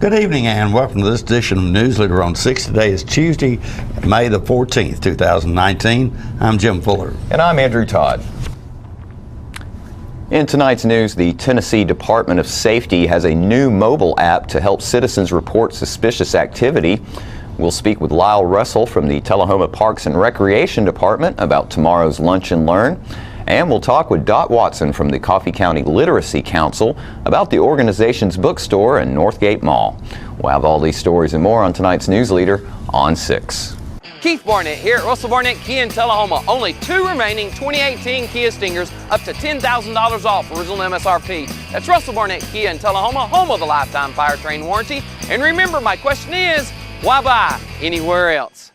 Good evening and welcome to this edition of News Leader on 6. Today is Tuesday, May the 14th, 2019. I'm Jim Fuller. And I'm Andrew Todd. In tonight's news, the Tennessee Department of Safety has a new mobile app to help citizens report suspicious activity. We'll speak with Lyle Russell from the Tullahoma Parks and Recreation Department about tomorrow's Lunch and Learn. And we'll talk with Dot Watson from the Coffee County Literacy Council about the organization's bookstore in Northgate Mall. We'll have all these stories and more on tonight's News Leader on 6. Keith Barnett here at Russell Barnett Kia in Tullahoma. Only 2 remaining 2018 Kia Stingers up to $10,000 off original MSRP. That's Russell Barnett Kia in Tullahoma, home of the lifetime powertrain warranty. And remember, my question is, why buy anywhere else?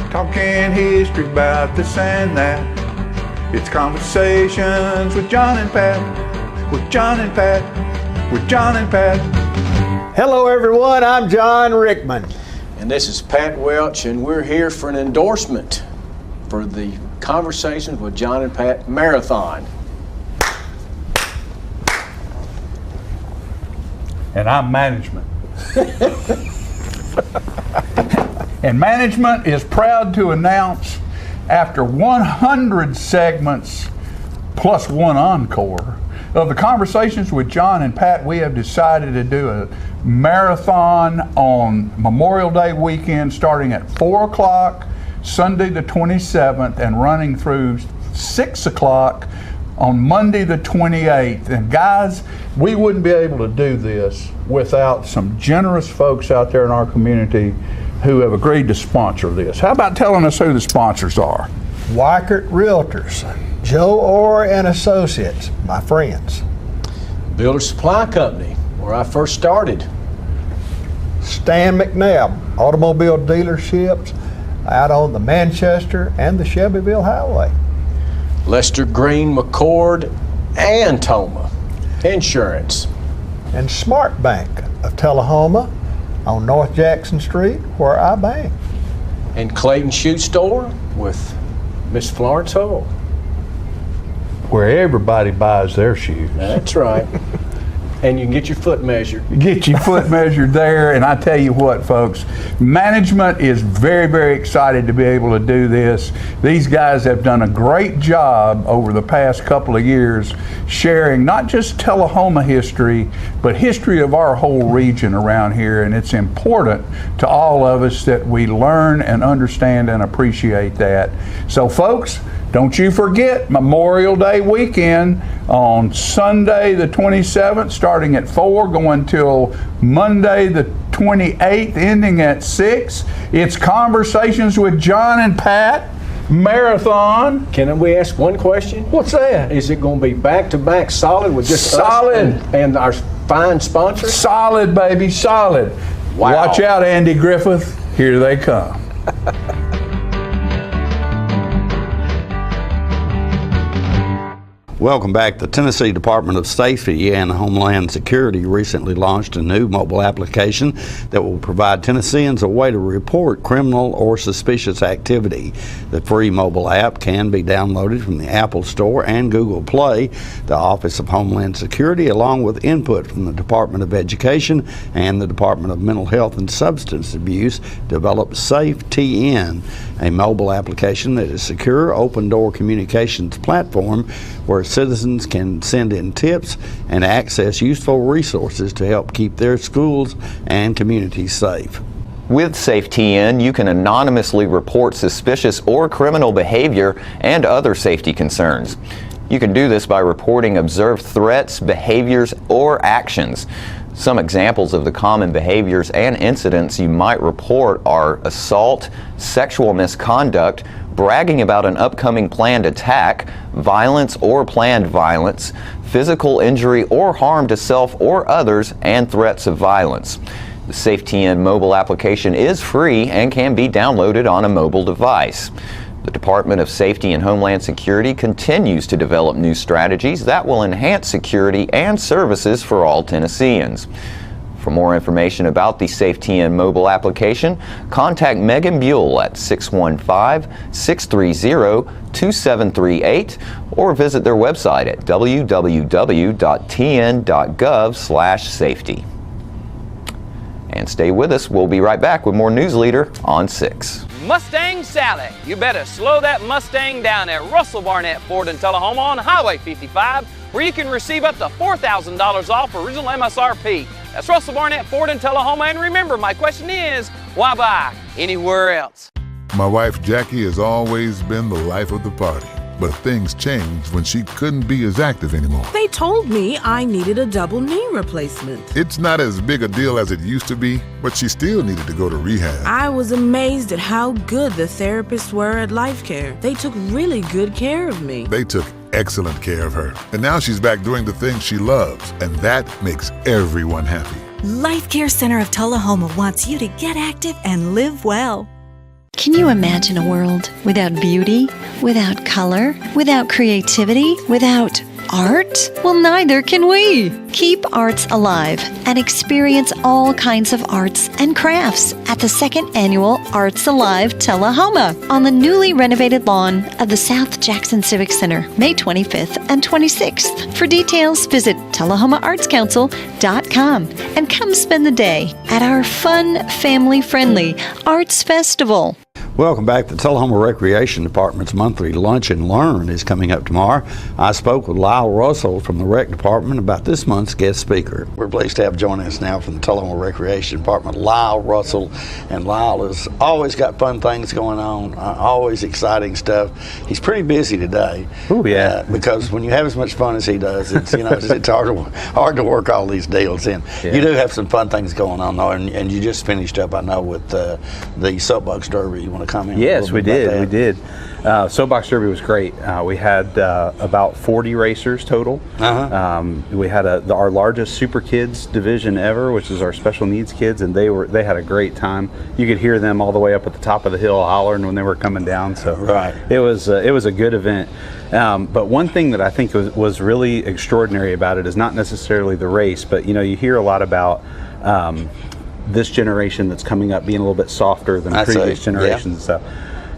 Talking history about this and that. It's conversations with John and Pat. With John and Pat. With John and Pat. Hello everyone, I'm John Rickman. And this is Pat Welch, and we're here for an endorsement for the Conversations with John and Pat Marathon. And I'm management. And management is proud to announce, after 100 segments plus one encore of the Conversations with John and Pat, we have decided to do a marathon on Memorial Day weekend starting at 4 o'clock Sunday the 27th and running through 6 o'clock on Monday the 28th. And guys, we wouldn't be able to do this without some generous folks out there in our community who have agreed to sponsor this. How about telling us who the sponsors are? Weichert Realtors, Joe Orr and Associates, my friends. Builder Supply Company, where I first started. Stan McNabb, automobile dealerships out on the Manchester and the Shelbyville Highway. Lester Green, McCord, and Toma Insurance. And Smart Bank of Tullahoma on North Jackson Street, where I bank. And Clayton Shoe Store with Miss Florence Hull. Where everybody buys their shoes. That's right. And you can get your foot measured. Get your foot measured there, and I tell you what, folks, management is very, very excited to be able to do this. These guys have done a great job over the past couple of years sharing not just Tullahoma history, but history of our whole region around here, and it's important to all of us that we learn and understand and appreciate that. So, folks, don't you forget Memorial Day weekend on Sunday the 27th, starting at 4, going till Monday the 28th, ending at 6. It's Conversations with John and Pat Marathon. Can we ask one question? What's that? Is it going to be back-to-back solid with just Solid. us and our fine sponsors? Solid, baby, solid. Wow. Watch out, Andy Griffith. Here they come. Welcome back. The Tennessee Department of Safety and Homeland Security recently launched a new mobile application that will provide Tennesseans a way to report criminal or suspicious activity. The free mobile app can be downloaded from the Apple Store and Google Play. The Office of Homeland Security, along with input from the Department of Education and the Department of Mental Health and Substance Abuse, developed SafeTN, a mobile application that is a secure, open-door communications platform where citizens can send in tips and access useful resources to help keep their schools and communities safe. With SafeTN, you can anonymously report suspicious or criminal behavior and other safety concerns. You can do this by reporting observed threats, behaviors, or actions. Some examples of the common behaviors and incidents you might report are assault, sexual misconduct, bragging about an upcoming planned attack, violence or planned violence, physical injury or harm to self or others, and threats of violence. The SafeTN mobile application is free and can be downloaded on a mobile device. The Department of Safety and Homeland Security continues to develop new strategies that will enhance security and services for all Tennesseans. For more information about the SafeTN mobile application, contact Megan Buell at 615-630-2738 or visit their website at www.tn.gov/safety. And stay with us. We'll be right back with more News Leader on 6. Mustang Sally. You better slow that Mustang down at Russell Barnett Ford in Tullahoma on Highway 55, where you can receive up to $4,000 off original MSRP. That's Russell Barnett Ford in Tullahoma. And remember, my question is, why buy anywhere else? My wife Jackie has always been the life of the party, but things changed when she couldn't be as active anymore. They told me I needed a double knee replacement. It's not as big a deal as it used to be, but she still needed to go to rehab. I was amazed at how good the therapists were at Life Care. They took really good care of me. They took excellent care of her. And now she's back doing the things she loves, and that makes everyone happy. Life Care Center of Tullahoma wants you to get active and live well. Can you imagine a world without beauty, without color, without creativity, without art? Well, neither can we. Keep arts alive and experience all kinds of arts and crafts at the 2nd Annual Arts Alive Tullahoma on the newly renovated lawn of the South Jackson Civic Center, May 25th and 26th. For details, visit TullahomaArtsCouncil.com and come spend the day at our fun, family-friendly Arts Festival. Welcome back. The Tullahoma Recreation Department's monthly Lunch and Learn is coming up tomorrow. I spoke with Lyle Russell from the Rec Department about this month's guest speaker. We're pleased to have joining us now from the Tullahoma Recreation Department, Lyle Russell. And Lyle has always got fun things going on, always exciting stuff. He's pretty busy today. Oh, yeah. Because when you have as much fun as he does, it's it's hard to work all these deals in. Yeah. You do have some fun things going on though, and you just finished up, I know, with the Soapbox Derby. You want to comment? Yes, we did. Soapbox Derby was great. We had about 40 racers total. We had our largest Super Kids division ever, which is our special needs kids, and they had a great time. You could hear them all the way up at the top of the hill hollering when they were coming down. So it was a good event. But one thing that I think was really extraordinary about it is not necessarily the race, but you hear a lot about this generation that's coming up being a little bit softer than previous generations and stuff.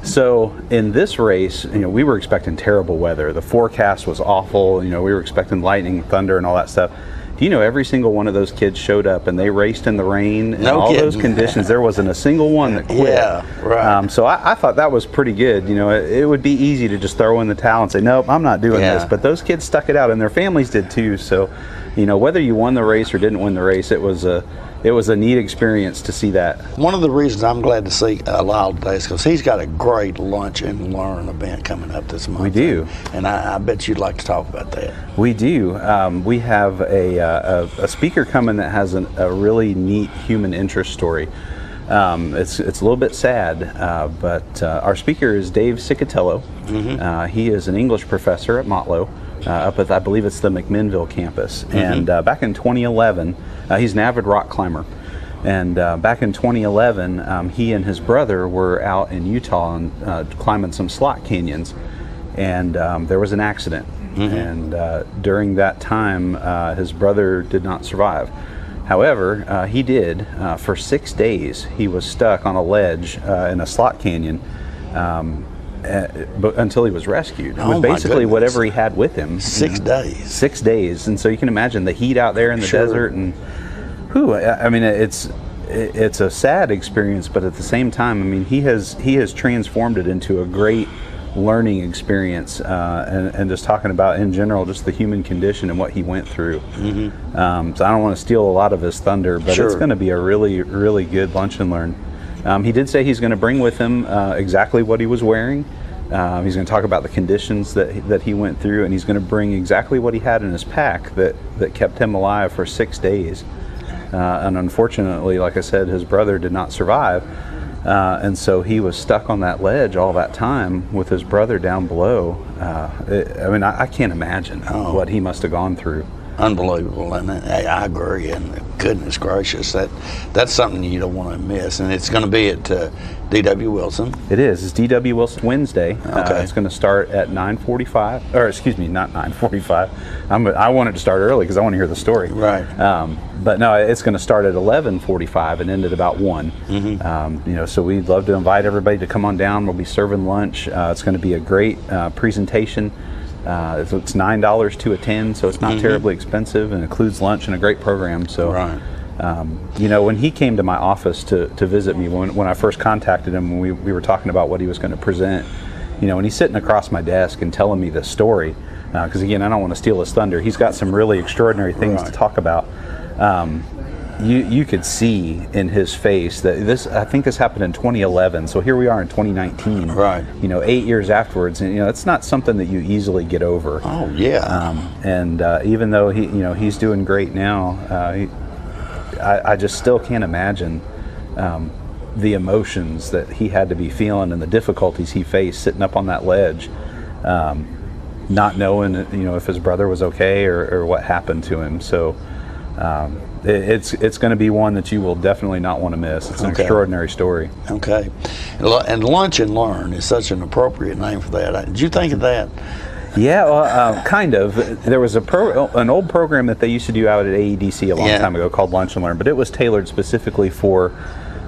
So in this race, we were expecting terrible weather. The forecast was awful. We were expecting lightning, thunder, and all that stuff. Do you know every single one of those kids showed up and they raced in the rain and all those conditions? There wasn't a single one that quit. Yeah, right. So I thought that was pretty good. It would be easy to just throw in the towel and say, nope, I'm not doing this. But those kids stuck it out, and their families did too. So, whether you won the race or didn't win the race, it was a neat experience to see that. One of the reasons I'm glad to see Lyle today is because he's got a great Lunch and Learn event coming up this month. We do. And I bet you'd like to talk about that. We do. We have a speaker coming that has a really neat human interest story. It's a little bit sad, but our speaker is Dave Cicatello. He is an English professor at Motlow. Up at, I believe it's the McMinnville campus. And back in 2011, he's an avid rock climber. And back in 2011, he and his brother were out in Utah and climbing some slot canyons. And there was an accident. And during that time, his brother did not survive. However, he did. For 6 days, he was stuck on a ledge in a slot canyon. Until he was rescued. With basically whatever he had with him. 6 days. 6 days. And so you can imagine the heat out there in the desert, and it's a sad experience, but at the same time, he has transformed it into a great learning experience, and just talking about in general just the human condition and what he went through. So I don't want to steal a lot of his thunder, but it's going to be a really, really good Lunch and Learn. He did say he's going to bring with him exactly what he was wearing. He's going to talk about the conditions that he went through, and he's going to bring exactly what he had in his pack that kept him alive for 6 days. And unfortunately, like I said, his brother did not survive. And so he was stuck on that ledge all that time with his brother down below. I can't imagine what he must have gone through. Unbelievable, and I agree. And goodness gracious, that's something you don't want to miss. And it's going to be at D.W. Wilson. It is. It's D.W. Wilson Wednesday. Okay. It's going to start at 9:45, or excuse me, not 9:45. I wanted to start early because I want to hear the story. Right. But no, it's going to start at 11:45 and end at about 1. Mm-hmm. So we'd love to invite everybody to come on down. We'll be serving lunch. It's going to be a great presentation. It's $9 to attend, so it's not terribly expensive, and includes lunch and a great program. So, right. When he came to my office to visit me, when I first contacted him, when we were talking about what he was going to present, when he's sitting across my desk and telling me this story, because again, I don't want to steal his thunder. He's got some really extraordinary things to talk about. You could see in his face that I think this happened in 2011, so here we are in 2019. Right. 8 years afterwards, and it's not something that you easily get over. Oh yeah. And even though he's doing great now, I just still can't imagine the emotions that he had to be feeling and the difficulties he faced sitting up on that ledge, not knowing if his brother was okay or what happened to him. So. It's going to be one that you will definitely not want to miss. It's an extraordinary story. Okay. And Lunch and Learn is such an appropriate name for that. Did you think of that? Yeah, well, kind of. There was an old program that they used to do out at AEDC a long time ago called Lunch and Learn, but it was tailored specifically for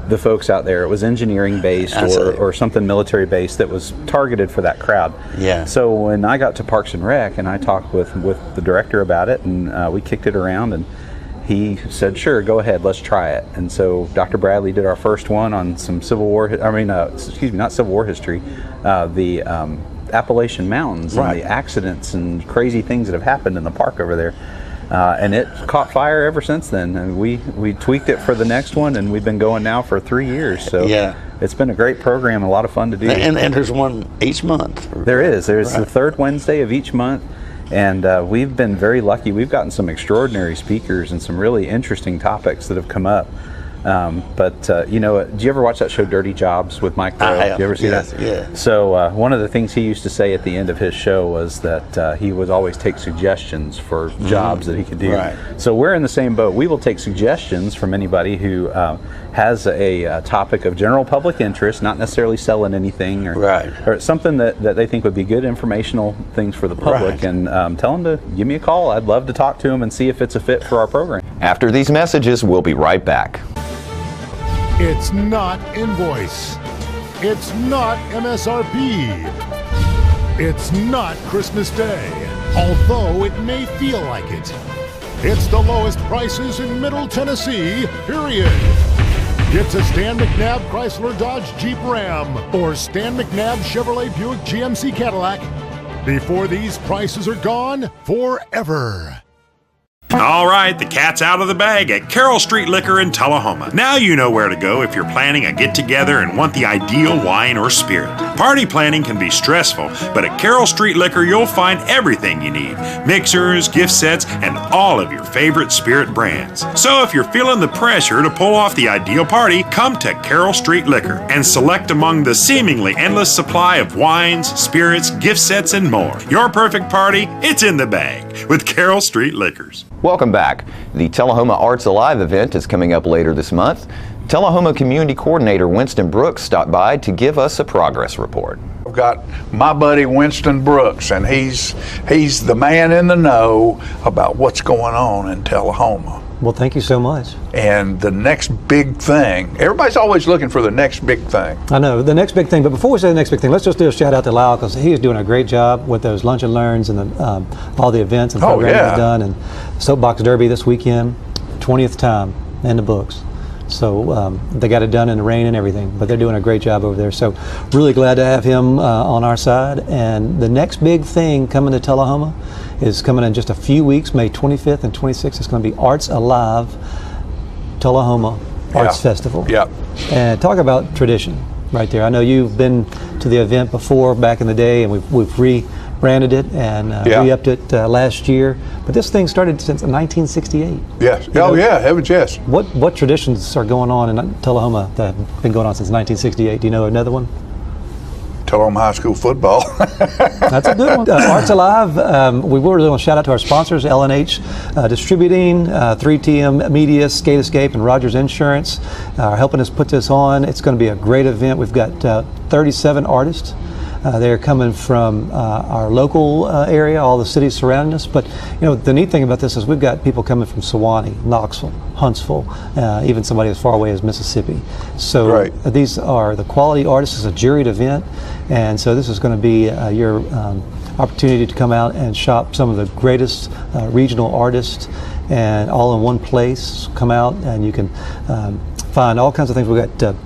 the folks out there. It was engineering based or something military based that was targeted for that crowd. Yeah. So when I got to Parks and Rec and I talked with the director about it, and we kicked it around, and he said, sure, go ahead, let's try it. And so Dr. Bradley did our first one on some not Civil War history, the Appalachian Mountains and the accidents and crazy things that have happened in the park over there. And it caught fire ever since then. And we tweaked it for the next one, and we've been going now for 3 years. So it's been a great program, a lot of fun to do. And there's one each month. There is. There's the third Wednesday of each month. And we've been very lucky. We've gotten some extraordinary speakers and some really interesting topics that have come up. Do you ever watch that show Dirty Jobs with Mike Rowe? I have. Did you ever see that? Yeah. So one of the things he used to say at the end of his show was that he would always take suggestions for jobs that he could do. Right. So we're in the same boat. We will take suggestions from anybody who has a topic of general public interest, not necessarily selling anything, or something that they think would be good informational things for the public, and tell them to give me a call. I'd love to talk to them and see if it's a fit for our program. After these messages, we'll be right back. It's not invoice. It's not MSRP. It's not Christmas Day, although it may feel like it. It's the lowest prices in Middle Tennessee, period. Get to Stan McNabb Chrysler Dodge Jeep Ram or Stan McNabb Chevrolet Buick GMC Cadillac before these prices are gone forever. All right, the cat's out of the bag at Carroll Street Liquor in Tullahoma. Now you know where to go if you're planning a get-together and want the ideal wine or spirit. Party planning can be stressful, but at Carroll Street Liquor you'll find everything you need. Mixers, gift sets, and all of your favorite spirit brands. So if you're feeling the pressure to pull off the ideal party, come to Carroll Street Liquor and select among the seemingly endless supply of wines, spirits, gift sets, and more. Your perfect party, it's in the bag with Carroll Street Liquors. Welcome back. The Tullahoma Arts Alive event is coming up later this month. Tullahoma Community Coordinator Winston Brooks stopped by to give us a progress report. I've got my buddy Winston Brooks, and he's the man in the know about what's going on in Tullahoma. Well, thank you so much. And the next big thing, everybody's always looking for the next big thing. I know, the next big thing, but before we say the next big thing, let's just do a shout out to Lyle, because he is doing a great job with those Lunch and Learns and all the events and programs he's done. And Soapbox Derby this weekend, 20th time in the books. So they got it done in the rain and everything, but they're doing a great job over there. So really glad to have him on our side. And the next big thing coming to Tullahoma is coming in just a few weeks, May 25th and 26th. It's going to be Arts Alive Tullahoma Arts Festival. Yeah. And talk about tradition right there. I know you've been to the event before back in the day, and we've rebranded it and re-upped it last year. But this thing started since 1968. Yes. Heavens yes. What traditions are going on in Tullahoma that have been going on since 1968? Do you know another one? Tullahoma High School football. That's a good one. Arts Alive, we really want to shout out to our sponsors, L&H Distributing, 3TM Media, Skate Escape, and Rogers Insurance are helping us put this on. It's going to be a great event. We've got 37 artists. They're coming from our local area, all the cities surrounding us. But the neat thing about this is we've got people coming from Sewanee, Knoxville, Huntsville, even somebody as far away as Mississippi. So these are the quality artists. It's a juried event, and so this is going to be your opportunity to come out and shop some of the greatest regional artists, and all in one place. Come out and you can find all kinds of things. We've got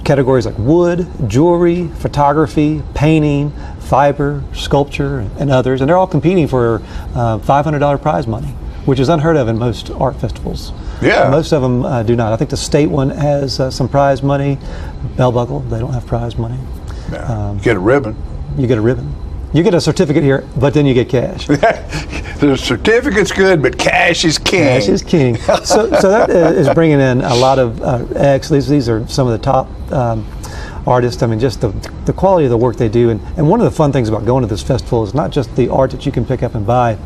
categories like wood, jewelry, photography, painting, fiber, sculpture, and others, and they're all competing for $500 prize money, which is unheard of in most art festivals. Yeah. Most of them do not. I think the state one has some prize money. Bell Buckle, they don't have prize money. Yeah. Get a ribbon. You get a ribbon. You get a certificate here, but then you get cash. The certificate's good, but cash is king. Cash is king. So that is bringing in a lot of acts. These are some of the top artists. I mean, just the quality of the work they do. And one of the fun things about going to this festival is not just the art that you can pick up and buy,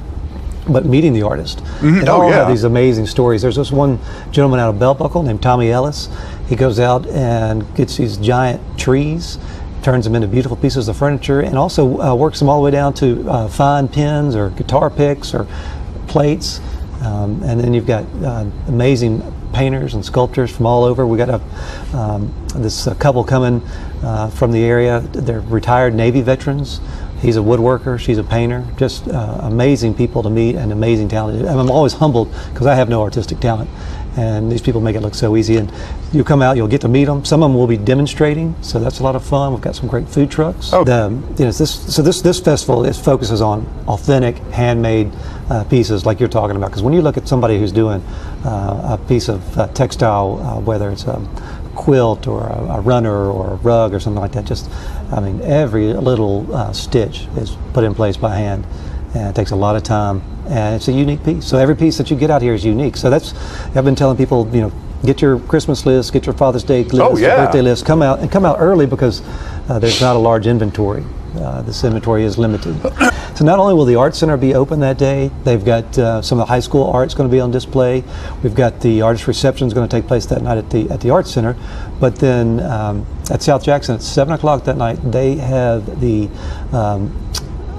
but meeting the artist. Mm-hmm. They all have these amazing stories. There's this one gentleman out of Bell Buckle named Tommy Ellis. He goes out and gets these giant trees, turns them into beautiful pieces of furniture, and also works them all the way down to fine pins or guitar picks or plates. And then you've got amazing painters and sculptors from all over. We got this couple coming from the area. They're retired Navy veterans. He's a woodworker, she's a painter. Just amazing people to meet and amazing talent. And I'm always humbled because I have no artistic talent. And these people make it look so easy. And you come out, you'll get to meet them. Some of them will be demonstrating, so that's a lot of fun. We've got some great food trucks. Oh. This festival focuses on authentic, handmade pieces like you're talking about. Because when you look at somebody who's doing a piece of textile, whether it's a quilt or a runner or a rug or something like that, every little stitch is put in place by hand. And it takes a lot of time, and it's a unique piece. So every piece that you get out here is unique. So I've been telling people, get your Christmas list, get your Father's Day list, your birthday list, come out early because there's not a large inventory. This inventory is limited. So not only will the Art Center be open that day, they've got some of the high school art's going to be on display. We've got the artist reception is going to take place that night at the Art Center. But then at South Jackson at 7 o'clock that night, they have the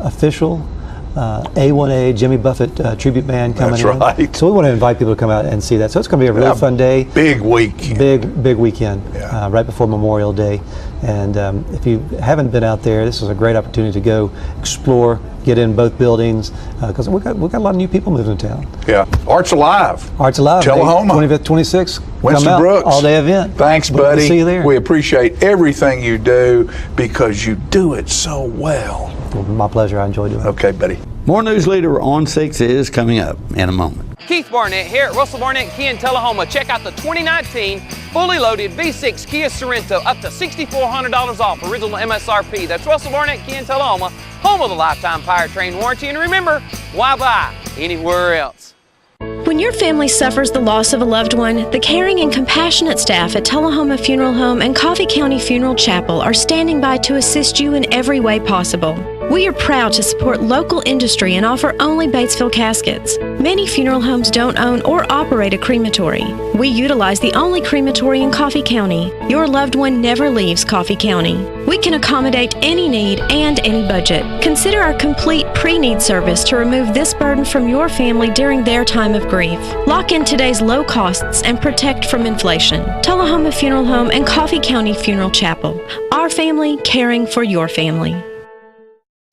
official A1A Jimmy Buffett tribute band coming in. That's right. So we want to invite people to come out and see that. So it's going to be a really fun day. Big week. Big weekend, right before Memorial Day. And if you haven't been out there, this is a great opportunity to go explore, get in both buildings, because we've got a lot of new people moving to town. Yeah. Arts Alive. Arts Alive. Tullahoma. 25th, 26th. Winston Brooks. All-day event. Thanks, buddy. We'll see you there. We appreciate everything you do because you do it so well. Well, my pleasure. I enjoy doing it. Okay, buddy. More News Leader on 6 is coming up in a moment. Keith Barnett here at Russell Barnett Kia in Tullahoma. Check out the 2019 fully loaded V6 Kia Sorento, up to $6,400 off original MSRP. That's Russell Barnett Kia in Tullahoma, home of the lifetime powertrain warranty. And remember, why buy anywhere else? When your family suffers the loss of a loved one, the caring and compassionate staff at Tullahoma Funeral Home and Coffee County Funeral Chapel are standing by to assist you in every way possible. We are proud to support local industry and offer only Batesville caskets. Many funeral homes don't own or operate a crematory. We utilize the only crematory in Coffee County. Your loved one never leaves Coffee County. We can accommodate any need and any budget. Consider our complete pre-need service to remove this burden from your family during their time of grief. Lock in today's low costs and protect from inflation. Tullahoma Funeral Home and Coffee County Funeral Chapel. Our family caring for your family.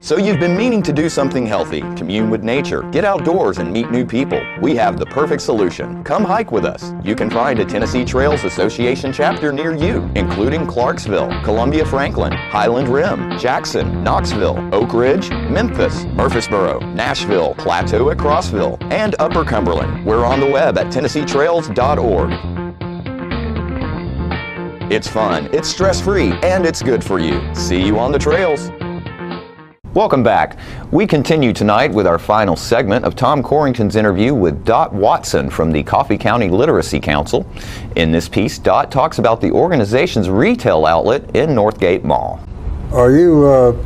So you've been meaning to do something healthy, commune with nature, get outdoors and meet new people. We have the perfect solution. Come hike with us. You can find a Tennessee Trails Association chapter near you, including Clarksville, Columbia Franklin, Highland Rim, Jackson, Knoxville, Oak Ridge, Memphis, Murfreesboro, Nashville, Plateau at Crossville, and Upper Cumberland. We're on the web at TennesseeTrails.org. It's fun, it's stress-free, and it's good for you. See you on the trails. Welcome back. We continue tonight with our final segment of Tom Corrington's interview with Dot Watson from the Coffee County Literacy Council. In this piece, Dot talks about the organization's retail outlet in Northgate Mall. do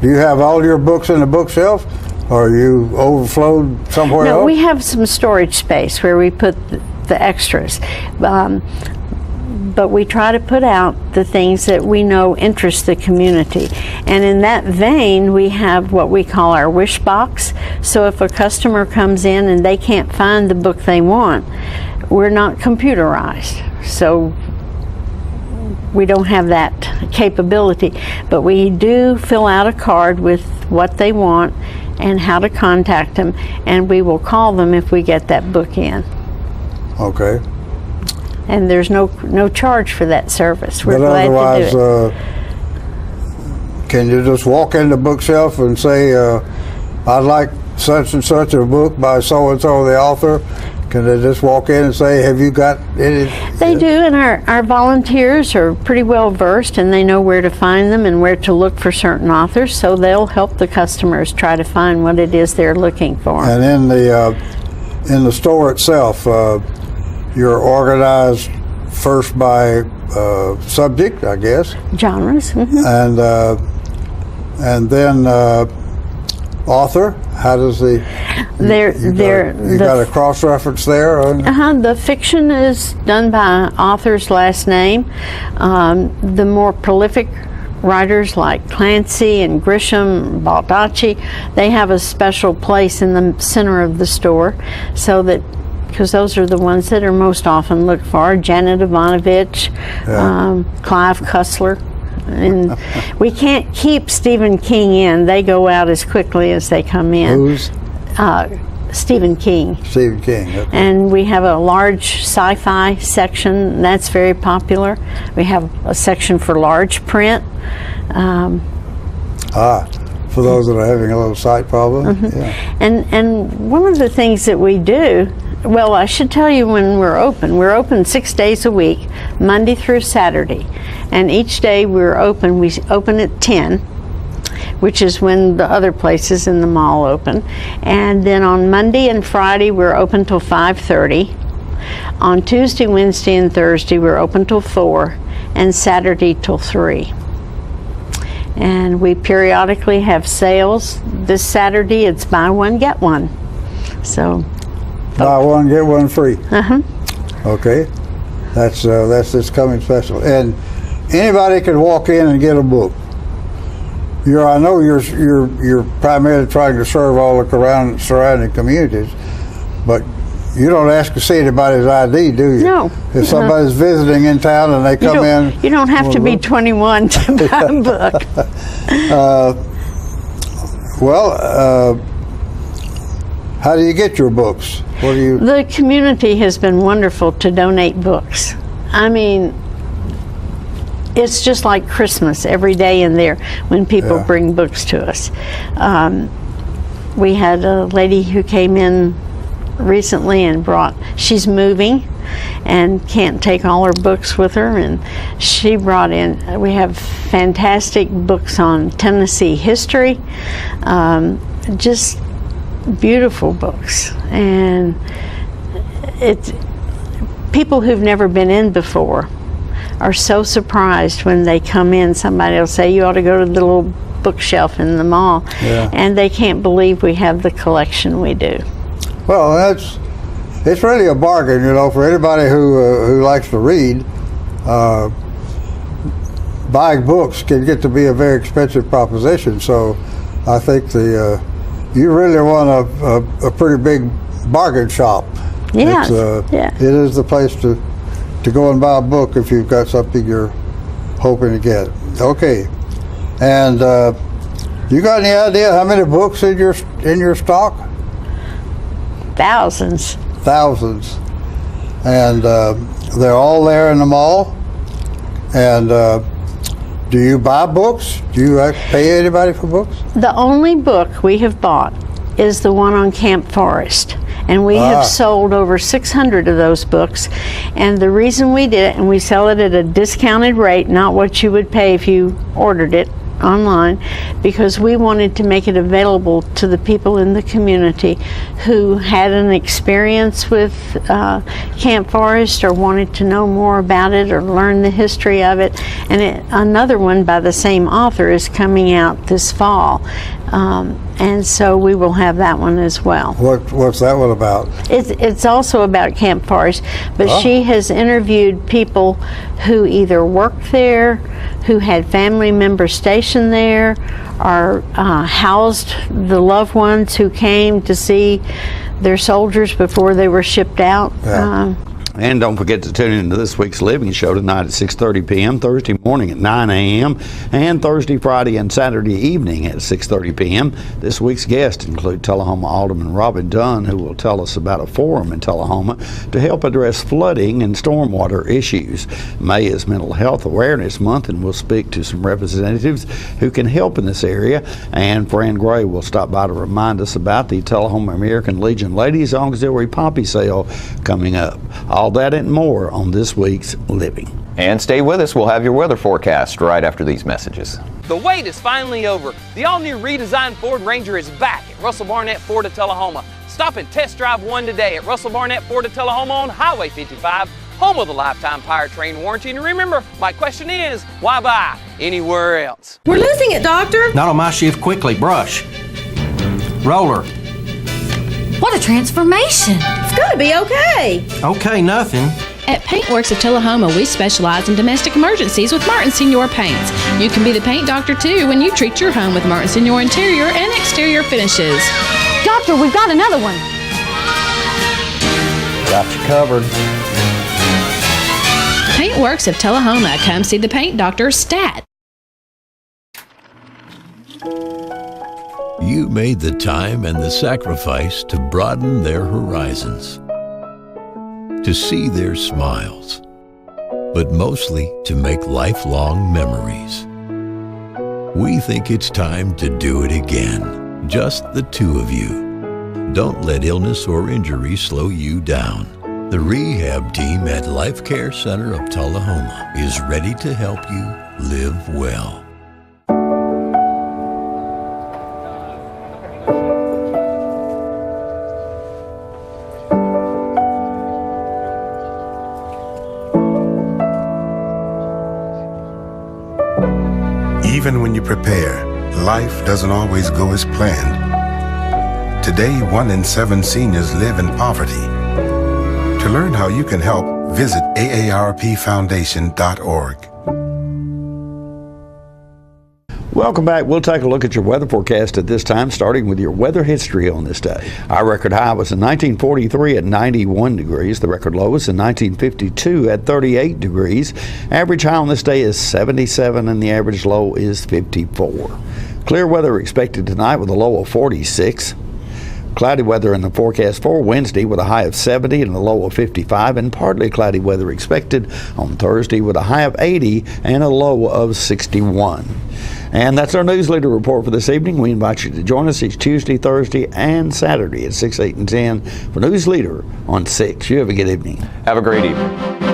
you have all your books in the bookshelf, or are you overflowed somewhere else? No, we have some storage space where we put the extras. But we try to put out the things that we know interest the community. And in that vein, we have what we call our wish box. So if a customer comes in and they can't find the book they want, we're not computerized. So we don't have that capability. But we do fill out a card with what they want and how to contact them, and we will call them if we get that book in. Okay. And there's no charge for that service. We're but glad otherwise, to do it. Can you just walk in the bookshelf and say, I'd like such and such a book by so-and-so, the author? Can they just walk in and say, have you got any? They do, and our volunteers are pretty well versed, and they know where to find them and where to look for certain authors, so they'll help the customers try to find what it is they're looking for. And in the store itself, you're organized first by subject, I guess. Genres. And then author. How does you got a cross-reference there? The fiction is done by author's last name. The more prolific writers like Clancy and Grisham, Baldacci, they have a special place in the center of the store, so that because those are the ones that are most often looked for. Janet Ivanovich, Clive Cussler. And we can't keep Stephen King in. They go out as quickly as they come in. Who's? Stephen King. Stephen King, okay. And we have a large sci-fi section. That's very popular. We have a section for large print. For those that are having a little sight problem. Yeah. And one of the things that we do, well, I should tell you when we're open 6 days a week, Monday through Saturday. And each day we open at 10, which is when the other places in the mall open. And then on Monday and Friday we're open till 5:30. On Tuesday, Wednesday, and Thursday we're open till 4, and Saturday till 3. And we periodically have sales. This Saturday it's buy one, get one. So buy one, get one free. Okay. That's this coming special. And anybody can walk in and get a book. I know you're primarily trying to serve all the surrounding communities, but you don't ask to see anybody's ID, do you? No. If somebody's visiting in town and they come in, you don't have to be 21 to buy a book. How do you get your books? The community has been wonderful to donate books. I mean, it's just like Christmas every day in there when people bring books to us. We had a lady who came in recently and she's moving and can't take all her books with her, and she brought in, we have fantastic books on Tennessee history, just beautiful books. And it's people who've never been in before are so surprised when they come in. Somebody will say, you ought to go to the little bookshelf in the mall, and they can't believe we have the collection we do. Well, it's really a bargain, for anybody who likes to read. Buying books can get to be a very expensive proposition, so I think you really want a pretty big bargain shop. Yes. It is the place to go and buy a book if you've got something you're hoping to get. Okay, and you got any idea how many books in your stock? Thousands. And they're all there in the mall. And do you buy books? Do you pay anybody for books? The only book we have bought is the one on Camp Forest. And we have sold over 600 of those books. And the reason we did it, and we sell it at a discounted rate, not what you would pay if you ordered it online because we wanted to make it available to the people in the community who had an experience with Camp Forest or wanted to know more about it or learn the history of it. And another one by the same author is coming out this fall. And so we will have that one as well. What's that one about? It's also about Camp Forest, but Oh. she has interviewed people who either worked there, who had family members stationed there, or housed the loved ones who came to see their soldiers before they were shipped out. And don't forget to tune into this week's Living Show tonight at 6:30 p.m., Thursday morning at 9 a.m., and Thursday, Friday, and Saturday evening at 6:30 p.m. This week's guests include Tullahoma Alderman Robin Dunn, who will tell us about a forum in Tullahoma to help address flooding and stormwater issues. May is Mental Health Awareness Month, and we'll speak to some representatives who can help in this area. And Fran Gray will stop by to remind us about the Tullahoma American Legion Ladies Auxiliary Poppy Sale coming up. All that and more on this week's Living. And stay with us. We'll have your weather forecast right after these messages. The wait is finally over. The all-new redesigned Ford Ranger is back at Russell Barnett Ford of Tullahoma. Stop and test drive one today at Russell Barnett Ford of Tullahoma on Highway 55, home of the lifetime powertrain warranty. And remember, my question is, why buy anywhere else? We're losing it, Doctor. Not on my shift. Quickly, brush. Roller. What a transformation. It's gonna be okay. Okay, nothing. At Paintworks of Tullahoma, we specialize in domestic emergencies with Martin Senior Paints. You can be the paint doctor too when you treat your home with Martin Senior interior and exterior finishes. Doctor, we've got another one. Got you covered. Paintworks of Tullahoma. Come see the paint doctor, Stat. You made the time and the sacrifice to broaden their horizons, to see their smiles, but mostly to make lifelong memories. We think it's time to do it again, just the two of you. Don't let illness or injury slow you down. The rehab team at Life Care Center of Tullahoma is ready to help you live well. Even when you prepare, life doesn't always go as planned. Today, 1 in 7 seniors live in poverty. To learn how you can help, visit aarpfoundation.org. Welcome back. We'll take a look at your weather forecast at this time, starting with your weather history on this day. Our record high was in 1943 at 91 degrees. The record low was in 1952 at 38 degrees. Average high on this day is 77 and the average low is 54. Clear weather expected tonight with a low of 46. Cloudy weather in the forecast for Wednesday with a high of 70 and a low of 55, and partly cloudy weather expected on Thursday with a high of 80 and a low of 61. And that's our News Leader report for this evening. We invite you to join us each Tuesday, Thursday, and Saturday at 6, 8, and 10 for News Leader on 6. You have a good evening. Have a great evening.